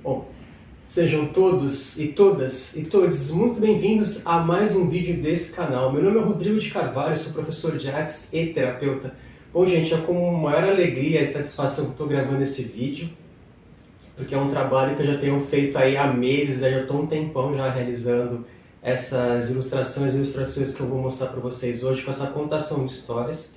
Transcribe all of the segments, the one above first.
Bom, sejam todos e todas e todos muito bem-vindos a mais um vídeo desse canal. Meu nome é Rodrigo de Carvalho, sou professor de artes e terapeuta. Bom, gente, é com maior alegria e satisfação que estou gravando esse vídeo, porque é um trabalho que eu já tenho feito aí há meses, eu já estou um tempão já realizando essas ilustrações que eu vou mostrar para vocês hoje, com essa contação de histórias.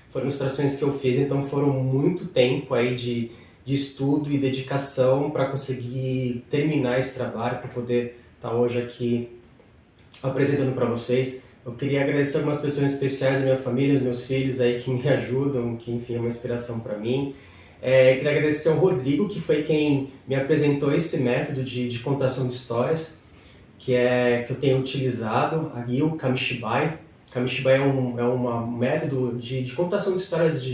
Foram ilustrações que eu fiz, então foram muito tempo aí de estudo e dedicação para conseguir terminar esse trabalho, para poder estar hoje aqui apresentando para vocês. Eu queria agradecer algumas pessoas especiais da minha família, os meus filhos aí que me ajudam, que enfim é uma inspiração para mim. Queria agradecer ao Rodrigo, que foi quem me apresentou esse método de contação de histórias, que eu tenho utilizado, aqui o Kamishibai. Kamishibai é um método de contação de histórias,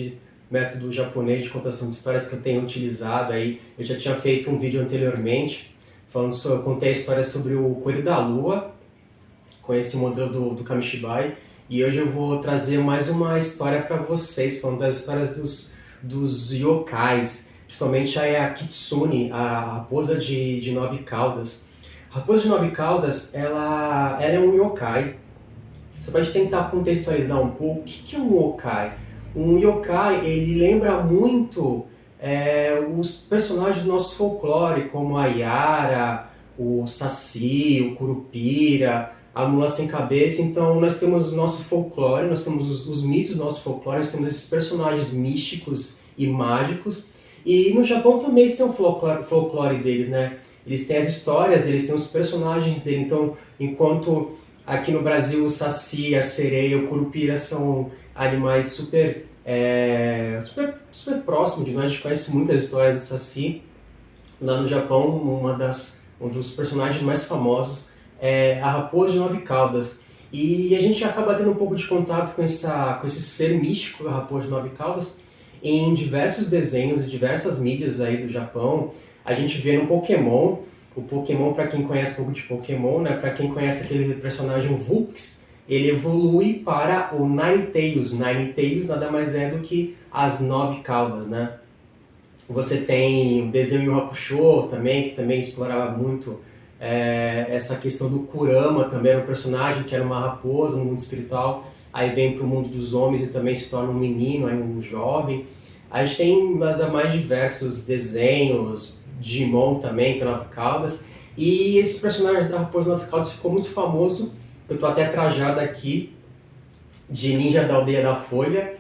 método japonês de contação de histórias que eu tenho utilizado aí. Eu já tinha feito um vídeo anteriormente, eu contei a história sobre o Coelho da Lua, com esse modelo do Kamishibai, e hoje eu vou trazer mais uma história para vocês, falando das histórias dos yokais, principalmente a Kitsune, a raposa de nove caudas. A raposa de nove caudas, ela é um yokai. Só para a gente tentar contextualizar um pouco, o que é um yokai? Um yokai, ele lembra muito os personagens do nosso folclore, como a Yara, o Saci, o Curupira, a Mula Sem Cabeça. Então nós temos o nosso folclore, nós temos os mitos do nosso folclore, nós temos esses personagens místicos e mágicos. E no Japão também eles têm o folclore deles, né? Eles têm as histórias deles, têm os personagens deles. Então, enquanto aqui no Brasil o Saci, a sereia, o Curupira são animais super próximos de nós, a gente conhece muitas histórias do Saci. Lá no Japão, um dos personagens mais famosos é a raposa de nove caudas. E a gente acaba tendo um pouco de contato com esse ser místico, a raposa de nove caudas, em diversos desenhos e diversas mídias aí do Japão. A gente vê no Pokémon. O Pokémon, para quem conhece um pouco de Pokémon, né, para quem conhece aquele personagem Vulpix, ele evolui para o Ninetales. Ninetales nada mais é do que as nove caudas, né? Você tem o desenho Yu Hakusho também, que também explorava muito essa questão do Kurama, também era um personagem que era uma raposa no mundo espiritual, aí vem para o mundo dos homens e também se torna um menino, aí um jovem. A gente tem mais diversos desenhos, Digimon também, tem nove caudas, e esse personagem da raposa nove caudas ficou muito famoso. Eu estou até trajado aqui de Ninja da Aldeia da Folha,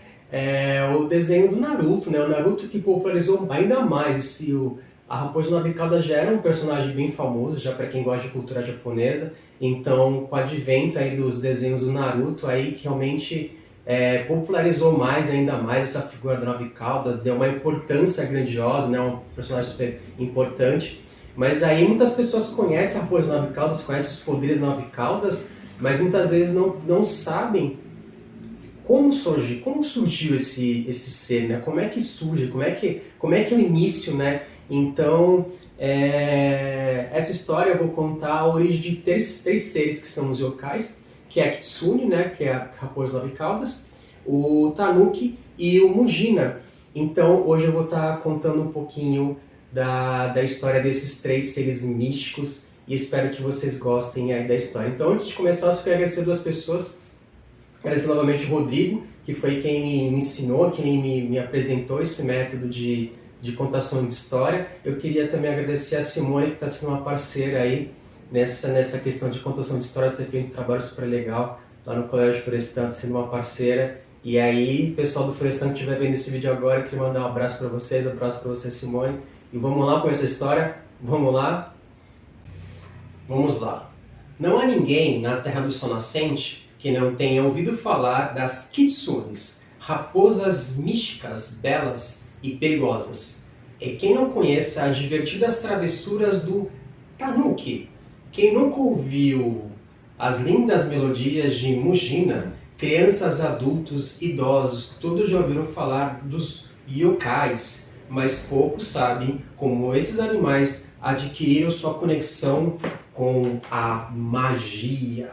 o desenho do Naruto, né? O Naruto que popularizou ainda mais a Raposa Nove Caudas já era um personagem bem famoso, já para quem gosta de cultura japonesa. Então, com o advento aí dos desenhos do Naruto, aí que realmente popularizou ainda mais essa figura da Nove Caudas, deu uma importância grandiosa, né? Um personagem super importante. Mas aí muitas pessoas conhecem a Raposa Nove Caudas, conhecem os poderes Nove Caudas, mas muitas vezes não sabem como surgiu esse ser, né? Como é que surge, como é que é o início, né? Então, essa história eu vou contar a origem de três seres que são os yokais, que é a Kitsune, né? Que é a raposa nove caudas, o Tanuki e o Mujina. Então, hoje eu vou estar contando um pouquinho da história desses três seres místicos e espero que vocês gostem aí da história. Então, antes de começar, eu só quero agradecer duas pessoas. Agradecer novamente o Rodrigo, que foi quem me ensinou, quem me apresentou esse método de contação de história. Eu queria também agradecer a Simone, que está sendo uma parceira aí nessa questão de contação de histórias, ter feito um trabalho super legal lá no Colégio Florestan, sendo uma parceira. E aí, pessoal do Florestan que estiver vendo esse vídeo agora, eu queria mandar um abraço para vocês, um abraço para você, Simone. E vamos lá com essa história? Vamos lá? Vamos lá. Não há ninguém na Terra do Sol Nascente que não tenha ouvido falar das kitsunes, raposas místicas, belas e perigosas. E quem não conhece as divertidas travessuras do tanuki? Quem nunca ouviu as lindas melodias de Mujina? Crianças, adultos, idosos, todos já ouviram falar dos yokais, mas poucos sabem como esses animais adquiriram sua conexão com a magia.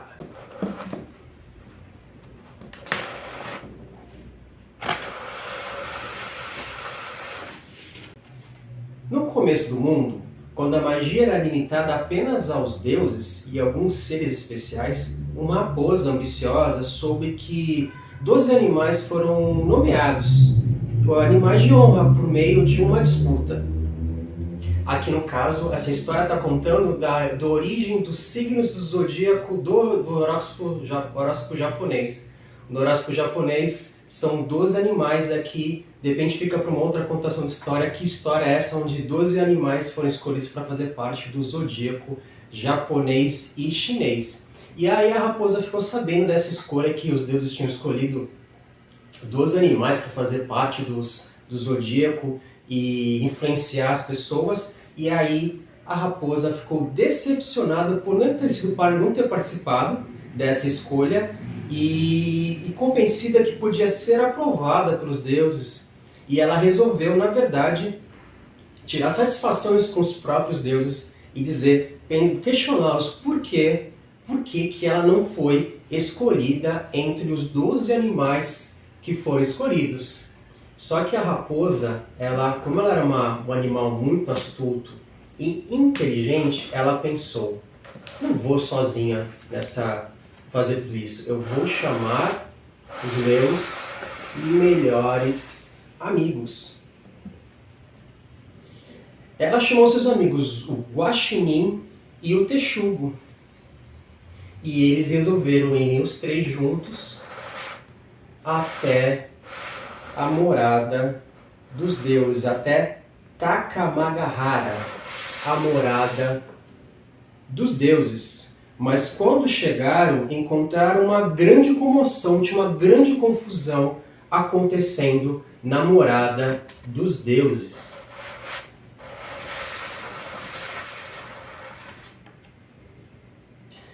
No começo do mundo, Quando a magia era limitada apenas aos deuses e alguns seres especiais, uma raposa ambiciosa soube que 12 animais foram nomeados, animais de honra, por meio de uma disputa. Aqui no caso, essa história está contando da origem dos signos do zodíaco do horóscopo japonês. No horóscopo japonês são 12 animais aqui, de repente fica para uma outra contação de história. Que história é essa onde 12 animais foram escolhidos para fazer parte do zodíaco japonês e chinês? E aí a raposa ficou sabendo dessa escolha que os deuses tinham escolhido 12 animais para fazer parte do zodíaco e influenciar as pessoas, e aí a raposa ficou decepcionada por não ter participado dessa escolha e convencida que podia ser aprovada pelos deuses, e ela resolveu, na verdade, tirar satisfações com os próprios deuses e questioná-los por que ela não foi escolhida entre os 12 animais que foram escolhidos. Só que a raposa, como ela era um animal muito astuto e inteligente, ela pensou: não vou sozinha fazer tudo isso, eu vou chamar os meus melhores amigos. Ela chamou seus amigos, o Guaxinim e o Texugo, e eles resolveram ir os três juntos até a morada dos deuses, até Takamagahara, a morada dos deuses. Mas quando chegaram, encontraram uma grande comoção, tinha uma grande confusão acontecendo na morada dos deuses.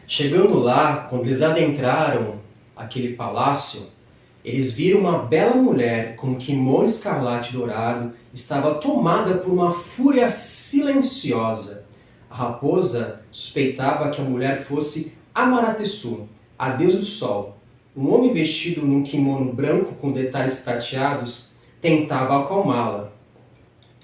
Chegando lá, quando eles adentraram aquele palácio, eles viram uma bela mulher com um kimono escarlate dourado, estava tomada por uma fúria silenciosa. A raposa suspeitava que a mulher fosse Amaterasu, a deusa do sol. Um homem vestido num kimono branco com detalhes prateados tentava acalmá-la,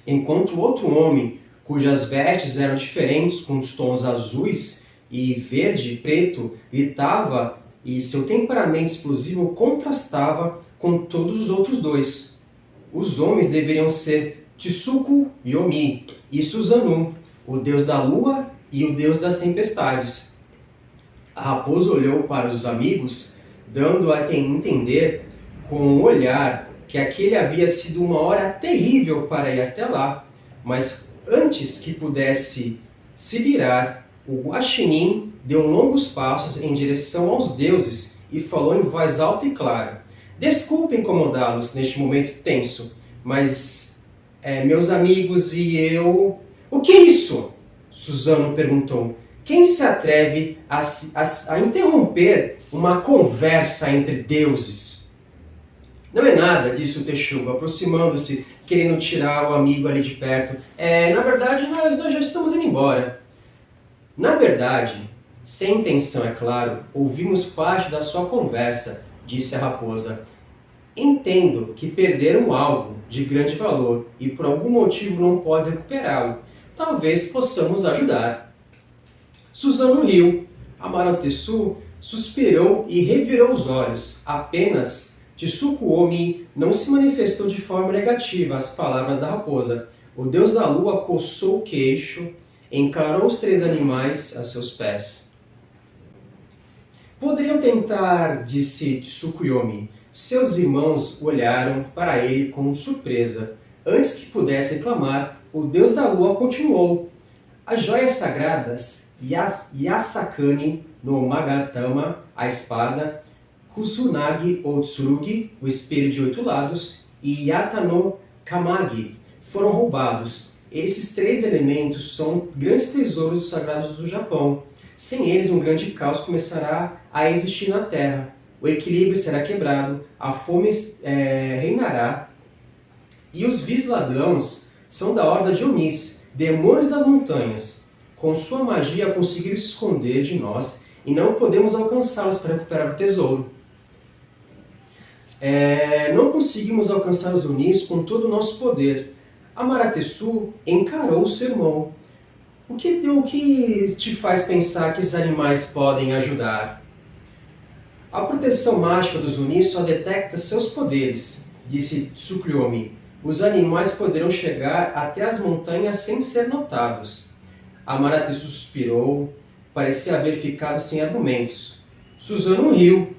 enquanto outro homem, cujas vestes eram diferentes, com os tons azuis e verde e preto, gritava, e seu temperamento explosivo contrastava com todos os outros dois. Os homens deveriam ser Tsuku Yomi e Susanoo, o deus da lua e o deus das tempestades. A raposa olhou para os amigos, dando a entender com um olhar que aquele havia sido uma hora terrível para ir até lá, mas antes que pudesse se virar, o Guaxinim deu longos passos em direção aos deuses e falou em voz alta e clara: desculpe incomodá-los neste momento tenso, mas meus amigos e eu... O que é isso? Suzano perguntou. Quem se atreve a interromper uma conversa entre deuses? Não é nada, disse o Texugo, aproximando-se, querendo tirar o amigo ali de perto. Na verdade, nós já estamos indo embora. Na verdade, sem intenção, é claro, ouvimos parte da sua conversa, disse a raposa. Entendo que perderam algo de grande valor e por algum motivo não podem recuperá-lo. Talvez possamos ajudar. Suzano riu. Amaterasu suspirou e revirou os olhos. Apenas Tsukuyomi não se manifestou de forma negativa às palavras da raposa. O deus da lua coçou o queixo, encarou os três animais a seus pés. Poderiam tentar, disse Tsukuyomi. Seus irmãos olharam para ele com surpresa. Antes que pudesse reclamar, o deus da lua continuou. As joias sagradas, Yasakani no Magatama, a espada, Kusunagi ou Tsurugi, o espelho de 8 lados, e Yata no Kamagi, foram roubados. Esses três elementos são grandes tesouros sagrados do Japão. Sem eles, um grande caos começará a existir na Terra. O equilíbrio será quebrado, a fome reinará, e os vis-ladrões são da horda de Onis, demônios das montanhas. Com sua magia conseguiram se esconder de nós e não podemos alcançá-los para recuperar o tesouro. Não conseguimos alcançar os Onis com todo o nosso poder. Amaterasu encarou seu irmão. O que te faz pensar que esses animais podem ajudar? A proteção mágica do Zuni só detecta seus poderes, disse Tsukuyomi. Os animais poderão chegar até as montanhas sem ser notados. Amarante suspirou, parecia haver ficado sem argumentos. Suzano riu,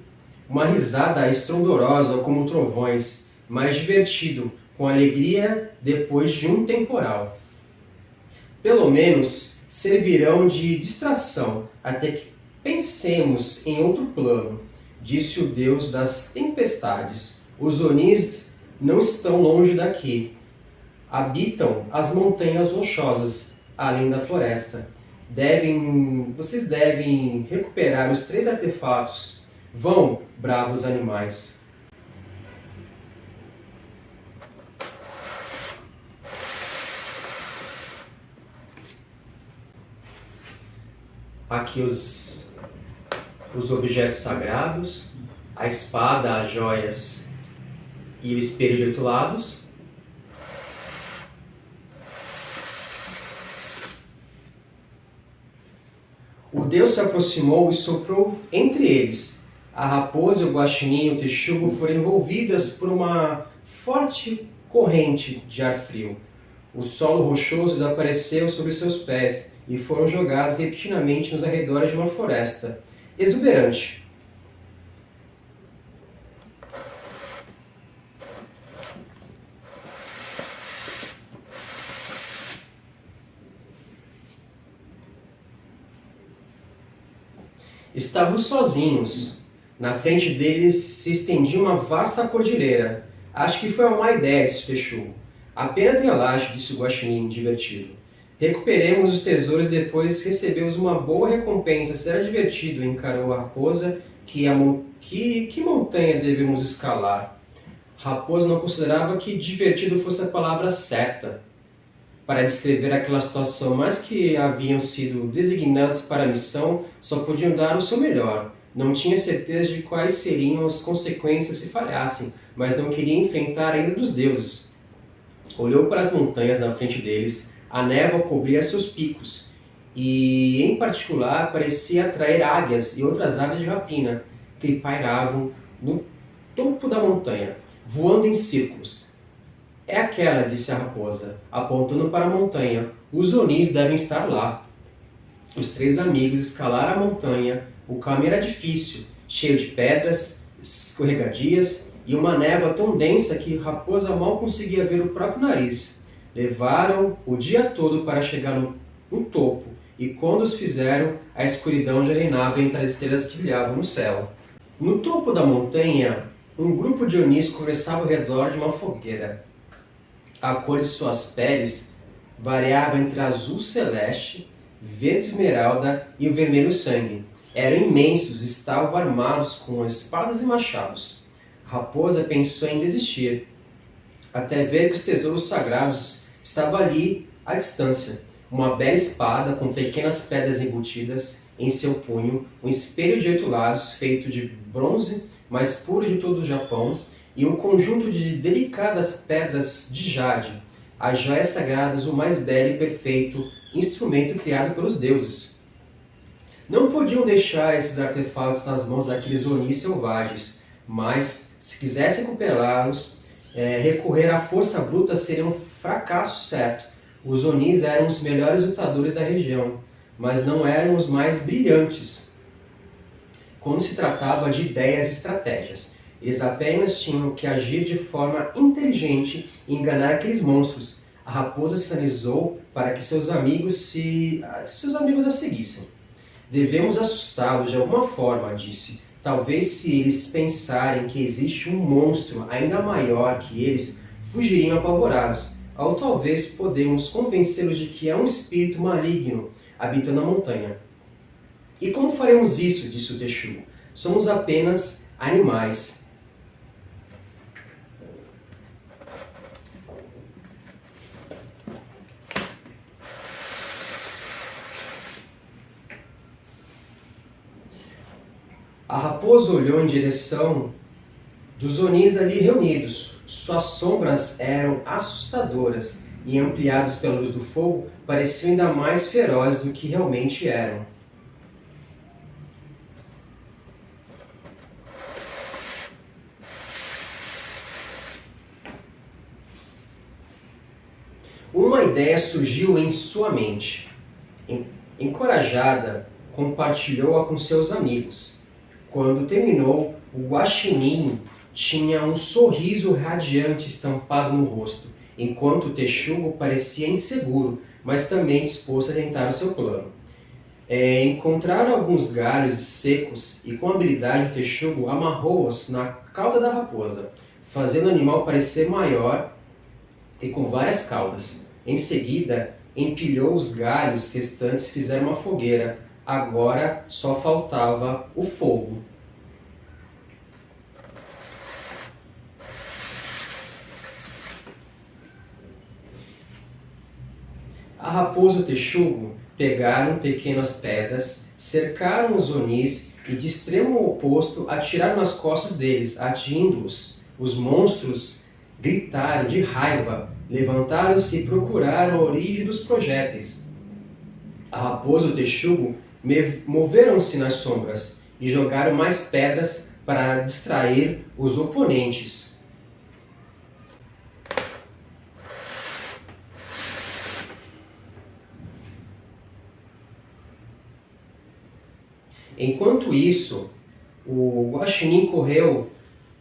uma risada estrondorosa como trovões, mas divertido, com alegria depois de um temporal. Pelo menos servirão de distração até que pensemos em outro plano, disse o deus das tempestades. Os Onis não estão longe daqui. Habitam as montanhas rochosas, além da floresta. Vocês devem recuperar os 3 artefatos. Vão, bravos animais. Aqui os objetos sagrados, a espada, as joias e o espelho de 8 lados. O deus se aproximou e soprou entre eles. A raposa, o guaxinim e o texugo foram envolvidas por uma forte corrente de ar frio. O solo rochoso desapareceu sobre seus pés e foram jogados repentinamente nos arredores de uma floresta exuberante. Estavam sozinhos. Na frente deles se estendia uma vasta cordilheira. Acho que foi uma má ideia, disse Peixoto. Apenas relaxe, disse o guaxinim, divertido. Recuperemos os tesouros e depois recebemos uma boa recompensa. Será divertido, encarou a raposa. Que montanha devemos escalar? Raposa não considerava que divertido fosse a palavra certa para descrever aquela situação, mas que haviam sido designados para a missão só podiam dar o seu melhor. Não tinha certeza de quais seriam as consequências se falhassem, mas não queria enfrentar a ira dos deuses. Olhou para as montanhas na frente deles, a névoa cobria seus picos, e em particular parecia atrair águias e outras aves de rapina, que pairavam no topo da montanha, voando em círculos. É aquela, disse a raposa, apontando para a montanha. Os Onis devem estar lá. Os 3 amigos escalaram a montanha. O caminho era difícil, cheio de pedras, escorregadias e uma névoa tão densa que a raposa mal conseguia ver o próprio nariz. Levaram o dia todo para chegar no topo, e quando os fizeram, a escuridão já reinava entre as estrelas que brilhavam no céu. No topo da montanha, um grupo de Onis conversava ao redor de uma fogueira. A cor de suas peles variava entre azul celeste, verde esmeralda e o vermelho sangue. Eram imensos e estavam armados com espadas e machados. A raposa pensou em desistir, até ver que os tesouros sagrados estavam ali à distância. Uma bela espada com pequenas pedras embutidas em seu punho, um espelho de 8 lados feito de bronze mais puro de todo o Japão, e um conjunto de delicadas pedras de jade, as joias sagradas, o mais belo e perfeito instrumento criado pelos deuses. Não podiam deixar esses artefatos nas mãos daqueles Onis selvagens, mas, se quisessem recuperá-los, recorrer à força bruta seria um fracasso certo. Os Onis eram os melhores lutadores da região, mas não eram os mais brilhantes quando se tratava de ideias e estratégias. Eles apenas tinham que agir de forma inteligente e enganar aqueles monstros. A raposa sinalizou para que seus amigos a seguissem. Devemos assustá-los de alguma forma, disse. Talvez se eles pensarem que existe um monstro ainda maior que eles, fugiriam apavorados. Ou talvez podemos convencê-los de que é um espírito maligno habitando a montanha. E como faremos isso? Disse o Texugo. Somos apenas animais. A raposa olhou em direção dos Onis ali reunidos. Suas sombras eram assustadoras. e ampliados pela luz do fogo, pareciam ainda mais ferozes do que realmente eram. Uma ideia surgiu em sua mente. Encorajada, compartilhou-a com seus amigos. Quando terminou, o guaxinim tinha um sorriso radiante estampado no rosto, enquanto o texugo parecia inseguro, mas também disposto a tentar o seu plano. Encontraram alguns galhos secos e, com habilidade, o texugo amarrou-os na cauda da raposa, fazendo o animal parecer maior e com várias caudas. Em seguida, empilhou os galhos restantes e fizeram uma fogueira. Agora só faltava o fogo. A raposa e o texugo pegaram pequenas pedras, cercaram os onis e, de extremo oposto, atiraram nas costas deles, atingindo-os. Os monstros gritaram de raiva, levantaram-se e procuraram a origem dos projéteis. A raposa e o texugo moveram-se nas sombras e jogaram mais pedras para distrair os oponentes. Enquanto isso, o guaxinim correu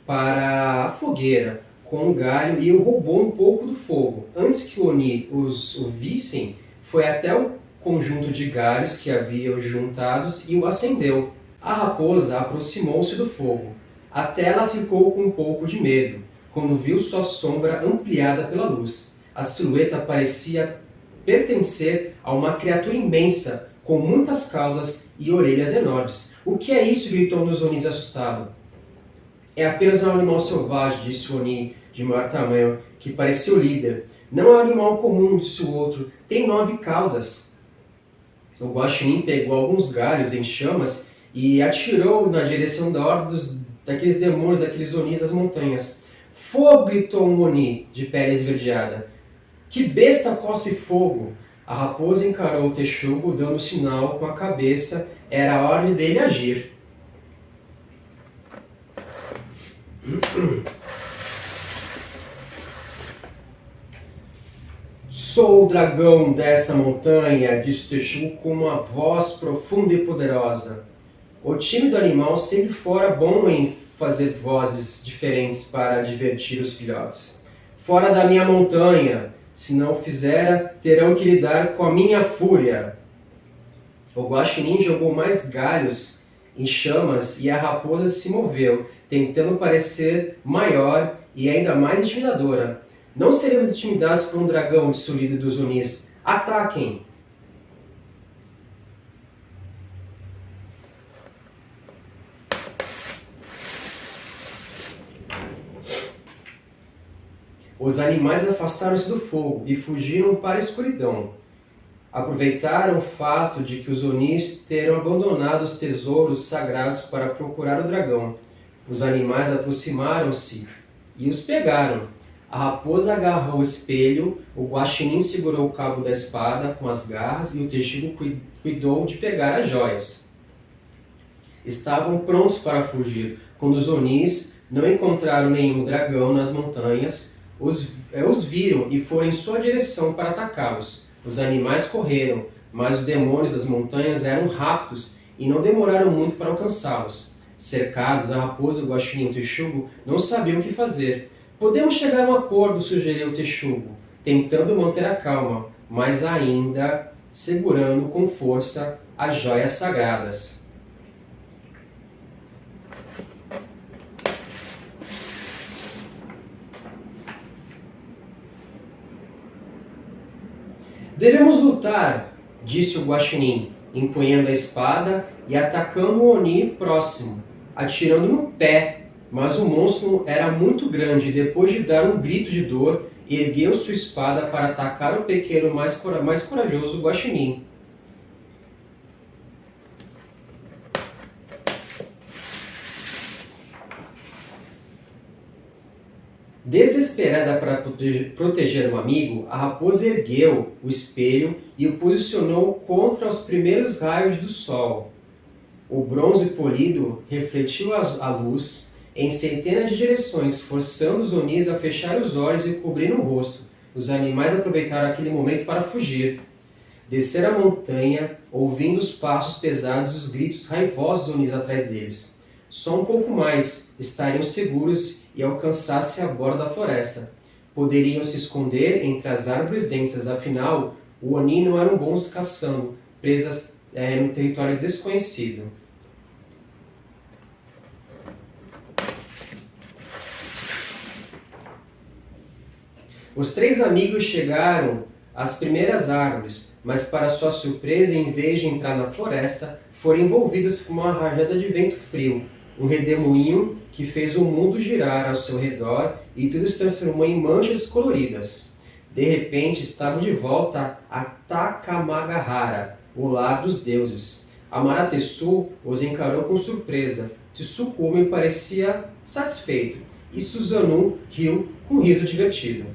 para a fogueira com o galho e roubou um pouco do fogo. Antes que o Oni o vissem, foi até o conjunto de galhos que haviam juntados e o acendeu. A raposa aproximou-se do fogo. Até ela ficou com um pouco de medo, quando viu sua sombra ampliada pela luz. A silhueta parecia pertencer a uma criatura imensa, com muitas caudas e orelhas enormes. O que é isso? Gritou um dos Onis assustado. É apenas um animal selvagem, disse o Oni de maior tamanho, que parecia o líder. Não é um animal comum, disse o outro. Tem 9 caudas. O guaxinim pegou alguns galhos em chamas e atirou na direção da ordem daqueles demônios, daqueles Onis das montanhas. Fogo! Gritou um Oni de pele esverdeada. Que besta cospe fogo! A raposa encarou o texugo, dando sinal com a cabeça. Era a ordem dele agir. Sou o dragão desta montanha, disse o texugo com uma voz profunda e poderosa. O tímido animal sempre fora bom em fazer vozes diferentes para divertir os filhotes. Fora da minha montanha! Se não o fizera, terão que lidar com a minha fúria. O guaxinim jogou mais galhos em chamas e a raposa se moveu, tentando parecer maior e ainda mais intimidadora. Não seremos intimidados por um dragão, disse o líder dos Onis. Ataquem! Os animais afastaram-se do fogo e fugiram para a escuridão. Aproveitaram o fato de que os Onis terão abandonado os tesouros sagrados para procurar o dragão. Os animais aproximaram-se e os pegaram. A raposa agarrou o espelho, o guaxinim segurou o cabo da espada com as garras e o texugo cuidou de pegar as joias. Estavam prontos para fugir, quando os Onis não encontraram nenhum dragão nas montanhas. Os viram e foram em sua direção para atacá-los. Os animais correram, mas os demônios das montanhas eram rápidos e não demoraram muito para alcançá-los. Cercados, a raposa, o guaxinim e o texugo não sabiam o que fazer. Podemos chegar a um acordo, sugeriu o texugo, tentando manter a calma, mas ainda segurando com força as joias sagradas. Devemos lutar, disse o guaxinim, empunhando a espada e atacando o Oni próximo, atirando no pé. Mas o monstro era muito grande e, depois de dar um grito de dor, ergueu sua espada para atacar o pequeno mais corajoso guaxinim. Desesperada para proteger um amigo, a raposa ergueu o espelho e o posicionou contra os primeiros raios do sol. O bronze polido refletiu a luz em centenas de direções, forçando os onis a fechar os olhos e cobrindo o rosto. Os animais aproveitaram aquele momento para fugir. Desceram a montanha, ouvindo os passos pesados e os gritos raivosos dos onis atrás deles. Só um pouco mais estariam seguros e alcançassem a borda da floresta. Poderiam se esconder entre as árvores densas, afinal, o oni não eram bons caçando, presas no território desconhecido. Os três amigos chegaram às primeiras árvores, mas para sua surpresa, em vez de entrar na floresta, foram envolvidos por uma rajada de vento frio, um redemoinho que fez o mundo girar ao seu redor e tudo se transformou em manchas coloridas. De repente, estavam de volta a Takamagahara, o lar dos deuses. Amaterasu os encarou com surpresa. Tsukuyomi parecia satisfeito e Susanoo riu com um riso divertido.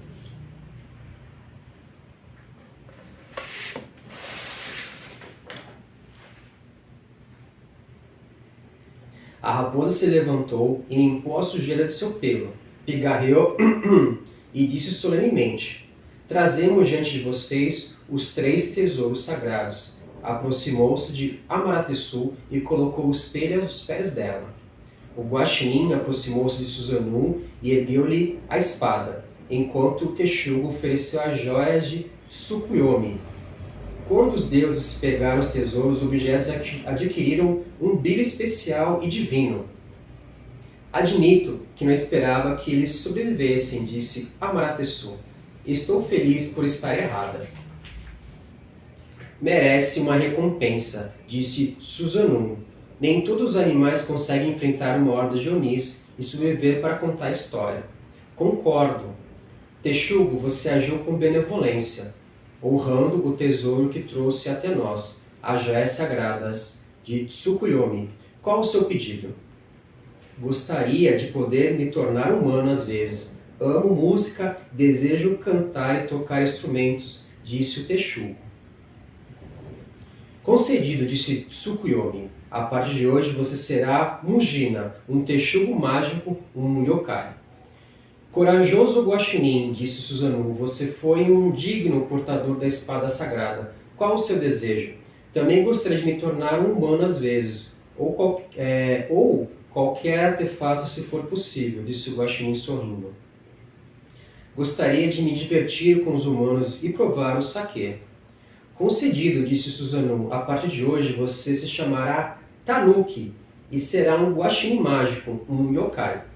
A raposa se levantou e limpou a sujeira de seu pelo, pigarreou e disse solenemente: "Trazemos diante de vocês os 3 tesouros sagrados." Aproximou-se de Amaterasu e colocou o espelho aos pés dela. O guaxinim aproximou-se de Susanoo e ergueu-lhe a espada, enquanto o Texugo ofereceu as joias de Tsukuyomi. Quando os deuses pegaram os tesouros, os objetos adquiriram um brilho especial e divino. "Admito que não esperava que eles sobrevivessem", disse Amaterasu. "Estou feliz por estar errada." "Merece uma recompensa", disse Susanoo. "Nem todos os animais conseguem enfrentar uma horda de onis e sobreviver para contar a história." "Concordo. Texugo, você agiu com benevolência, honrando o tesouro que trouxe até nós, as joias sagradas de Tsukuyomi. Qual o seu pedido?" "Gostaria de poder me tornar humano às vezes. Amo música, desejo cantar e tocar instrumentos", disse o Texugo. "Concedido", disse Tsukuyomi. "A partir de hoje você será Mujina, um Texugo mágico, um yokai." "Corajoso guaxinim", disse Susanoo, "você foi um digno portador da espada sagrada. Qual o seu desejo?" "Também gostaria de me tornar um humano às vezes, ou qualquer artefato se for possível", disse o guaxinim sorrindo. "Gostaria de me divertir com os humanos e provar o saquê." "Concedido", disse Susanoo. "A partir de hoje você se chamará Tanuki e será um guaxinim mágico, um yokai."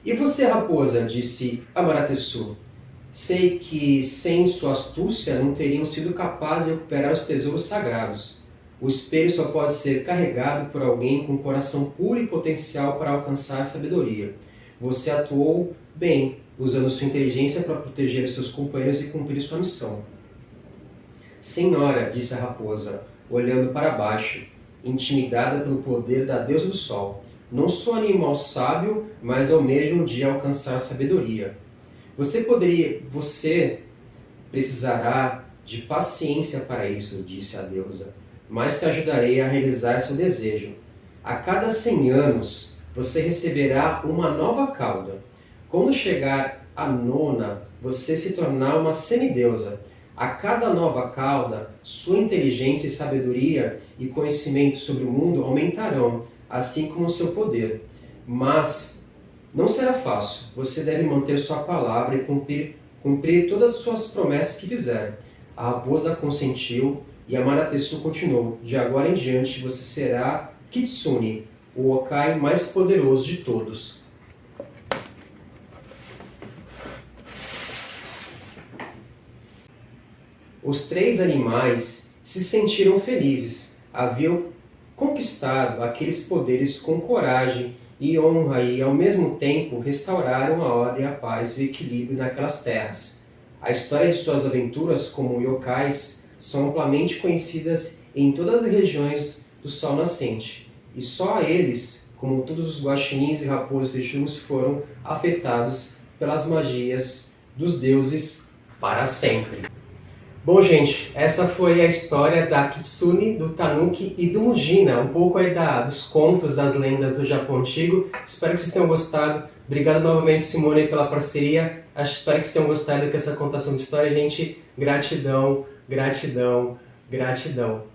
"E você, raposa?", disse Amaterasu. "Sei que sem sua astúcia não teriam sido capazes de recuperar os tesouros sagrados. O espelho só pode ser carregado por alguém com coração puro e potencial para alcançar a sabedoria. Você atuou bem, usando sua inteligência para proteger os seus companheiros e cumprir sua missão." "Senhora", disse a raposa, olhando para baixo, intimidada pelo poder da deusa do sol, "não sou animal sábio, mas almejo um dia alcançar a sabedoria. Você precisará de paciência para isso", disse a deusa, "mas te ajudarei a realizar seu desejo. A cada 100 anos, você receberá uma nova cauda. Quando chegar à 9ª, você se tornará uma semideusa. A cada nova cauda, sua inteligência e sabedoria e conhecimento sobre o mundo aumentarão, assim como o seu poder. Mas não será fácil. Você deve manter sua palavra e cumprir todas as suas promessas que fizer." A raposa consentiu e Amaterasu continuou: "De agora em diante você será Kitsune, o yokai mais poderoso de todos." Os 3 animais se sentiram felizes. Haviam conquistado aqueles poderes com coragem e honra e, ao mesmo tempo, restauraram a ordem, a paz e o equilíbrio naquelas terras. A história de suas aventuras como yokais são amplamente conhecidas em todas as regiões do Sol Nascente, e só eles, como todos os guaxinins e raposas e chus, foram afetados pelas magias dos deuses para sempre. Bom, gente, essa foi a história da Kitsune, do Tanuki e do Mujina, um pouco aí dos contos, das lendas do Japão Antigo. Espero que vocês tenham gostado. Obrigado novamente, Simone, pela parceria. Espero que vocês tenham gostado dessa contação de história, gente. Gratidão, gratidão, gratidão.